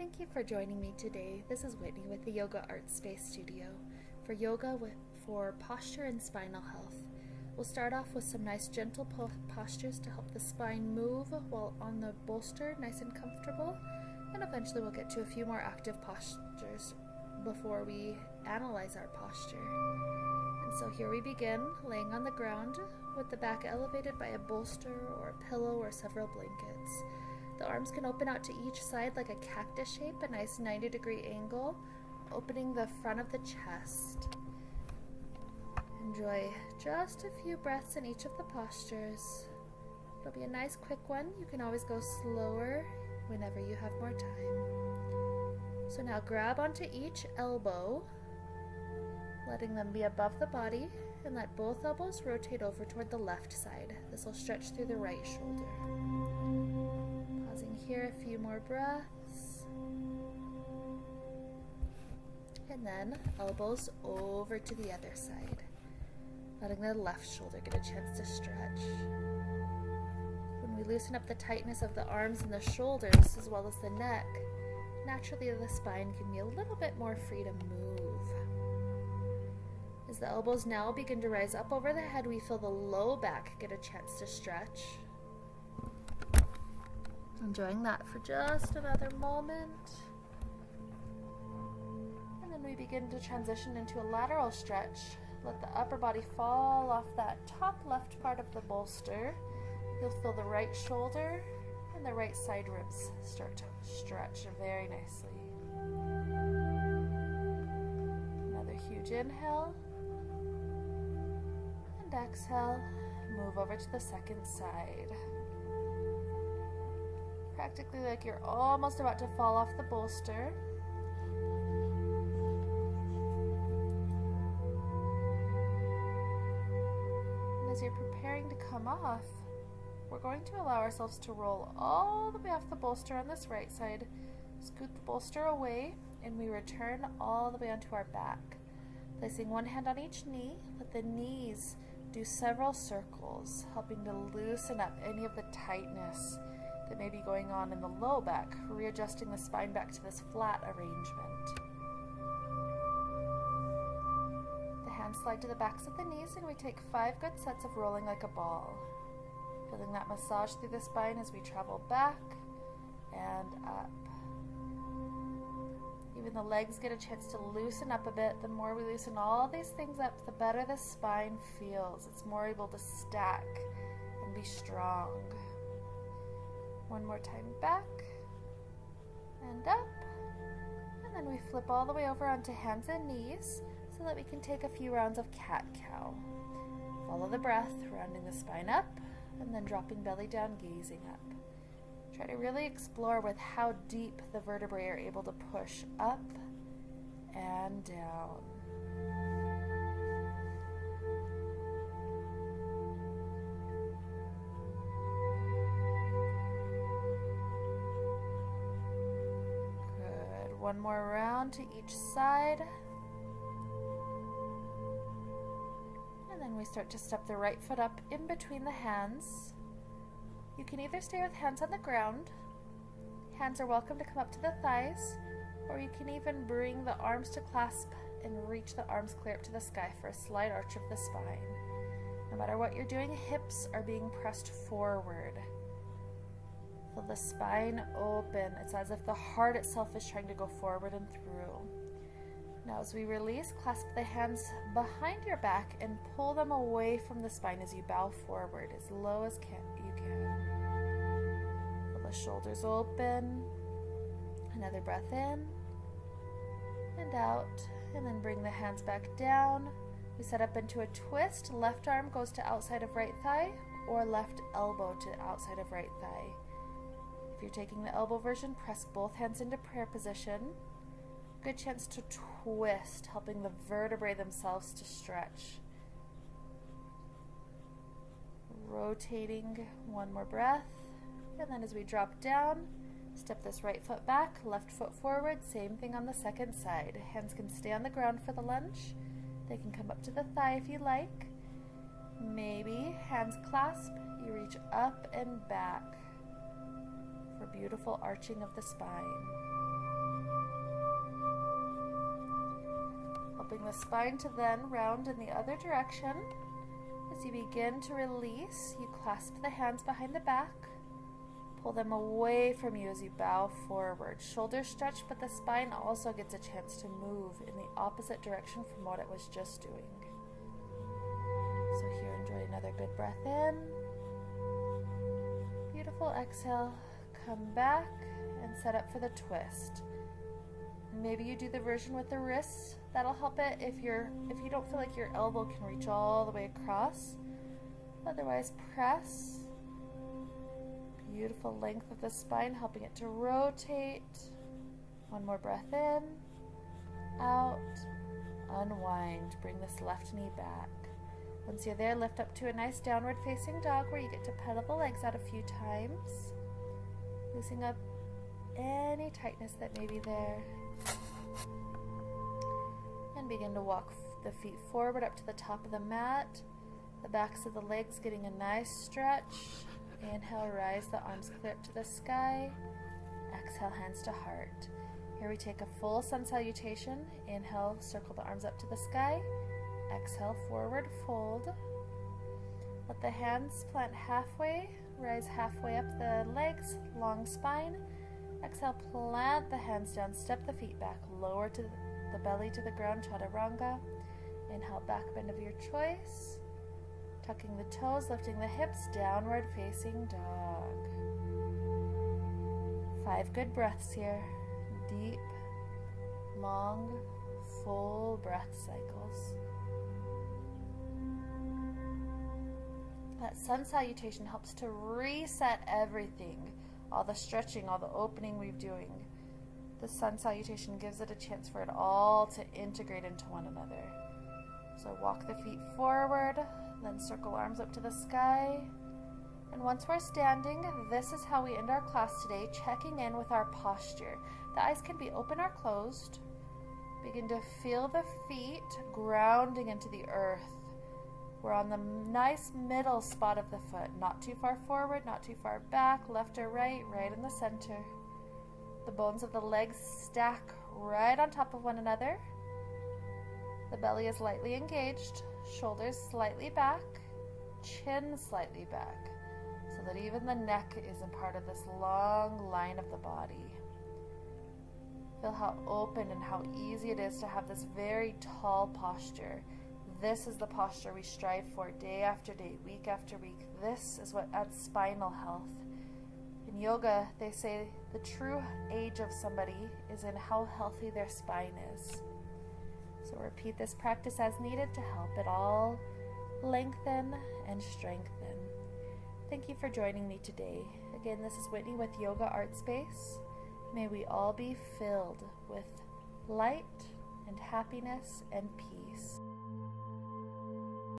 Thank you for joining me today. This is Whitney with the Yoga Art Space Studio for yoga for posture and spinal health. We'll start off with some nice gentle postures to help the spine move while on the bolster, nice and comfortable, and eventually we'll get to a few more active postures before we analyze our posture. And so here we begin, laying on the ground with the back elevated by a bolster or a pillow or several blankets. The arms can open out to each side like a cactus shape, a nice 90-degree angle, opening the front of the chest. Enjoy just a few breaths in each of the postures. It'll be a nice quick one. You can always go slower whenever you have more time. So now grab onto each elbow, letting them be above the body, and let both elbows rotate over toward the left side. This will stretch through the right shoulder. Pausing here a few more breaths. And then elbows over to the other side, letting the left shoulder get a chance to stretch. When we loosen up the tightness of the arms and the shoulders as well as the neck, naturally the spine can be a little bit more free to move. As the elbows now begin to rise up over the head, we feel the low back get a chance to stretch. Enjoying that for just another moment. And then we begin to transition into a lateral stretch. Let the upper body fall off that top left part of the bolster. You'll feel the right shoulder and the right side ribs start to stretch very nicely. Another huge inhale. And exhale, move over to the second side. Practically like you're almost about to fall off the bolster. And as you're preparing to come off, we're going to allow ourselves to roll all the way off the bolster on this right side, scoot the bolster away, and we return all the way onto our back. Placing one hand on each knee, let the knees do several circles, helping to loosen up any of the tightness that may be going on in the low back, readjusting the spine back to this flat arrangement. The hands slide to the backs of the knees, and we take 5 good sets of rolling like a ball. Feeling that massage through the spine as we travel back and up. Even the legs get a chance to loosen up a bit. The more we loosen all these things up, the better the spine feels. It's more able to stack and be strong. One more time back and up. And then we flip all the way over onto hands and knees so that we can take a few rounds of cat-cow. Follow the breath, rounding the spine up and then dropping belly down, gazing up. Try to really explore with how deep the vertebrae are able to push up and down. Good. One more round to each side. And then we start to step the right foot up in between the hands. You can either stay with hands on the ground, hands are welcome to come up to the thighs, or you can even bring the arms to clasp and reach the arms clear up to the sky for a slight arch of the spine. No matter what you're doing, hips are being pressed forward. Feel the spine open. It's as if the heart itself is trying to go forward and through. Now as we release, clasp the hands behind your back and pull them away from the spine as you bow forward as low as you can. Feel the shoulders open. Another breath in and out, and then bring the hands back down. We set up into a twist. Left arm goes to outside of right thigh or left elbow to outside of right thigh. If you're taking the elbow version, press both hands into prayer position. Good chance to twist, helping the vertebrae themselves to stretch. Rotating, one more breath. And then as we drop down, step this right foot back, left foot forward. Same thing on the second side. Hands can stay on the ground for the lunge. They can come up to the thigh if you like. Maybe hands clasp, you reach up and back for beautiful arching of the spine. helping the spine to then round in the other direction. As you begin to release, you clasp the hands behind the back. Pull them away from you as you bow forward. Shoulders stretch, but the spine also gets a chance to move in the opposite direction from what it was just doing. So here, enjoy another good breath in. Beautiful exhale. Come back and set up for the twist. Maybe you do the version with the wrists. That'll help it if you don't feel like your elbow can reach all the way across. Otherwise, press. Beautiful length of the spine, helping it to rotate. One more breath in, out, unwind. Bring this left knee back. Once you're there, lift up to a nice downward facing dog where you get to pedal the legs out a few times, loosening up any tightness that may be there. And begin to walk the feet forward up to the top of the mat, the backs of the legs getting a nice stretch. Inhale, rise the arms clear up to the sky. Exhale, hands to heart. Here we take a full sun salutation. Inhale, circle the arms up to the sky. Exhale, forward fold. Let the hands plant halfway. Rise halfway up the legs, long spine. Exhale, plant the hands down, step the feet back, lower to the belly to the ground, chaturanga. Inhale, back bend of your choice. Tucking the toes, lifting the hips, downward facing dog. 5 good breaths here. Deep, long, full breath cycles. That sun salutation helps to reset everything. All the stretching, all the opening we're doing. The sun salutation gives it a chance for it all to integrate into one another. So walk the feet forward, then circle arms up to the sky. And once we're standing, this is how we end our class today, checking in with our posture. The eyes can be open or closed. Begin to feel the feet grounding into the earth. We're on the nice middle spot of the foot, not too far forward, not too far back, left or right, right in the center. The bones of the legs stack right on top of one another. The belly is lightly engaged, shoulders slightly back, chin slightly back, so that even the neck isn't part of this long line of the body. Feel how open and how easy it is to have this very tall posture. This is the posture we strive for day after day, week after week. This is what adds spinal health. In yoga, they say the true age of somebody is in how healthy their spine is. So repeat this practice as needed to help it all lengthen and strengthen. Thank you for joining me today. Again, this is Whitney with Yoga Art Space. May we all be filled with light and happiness and peace.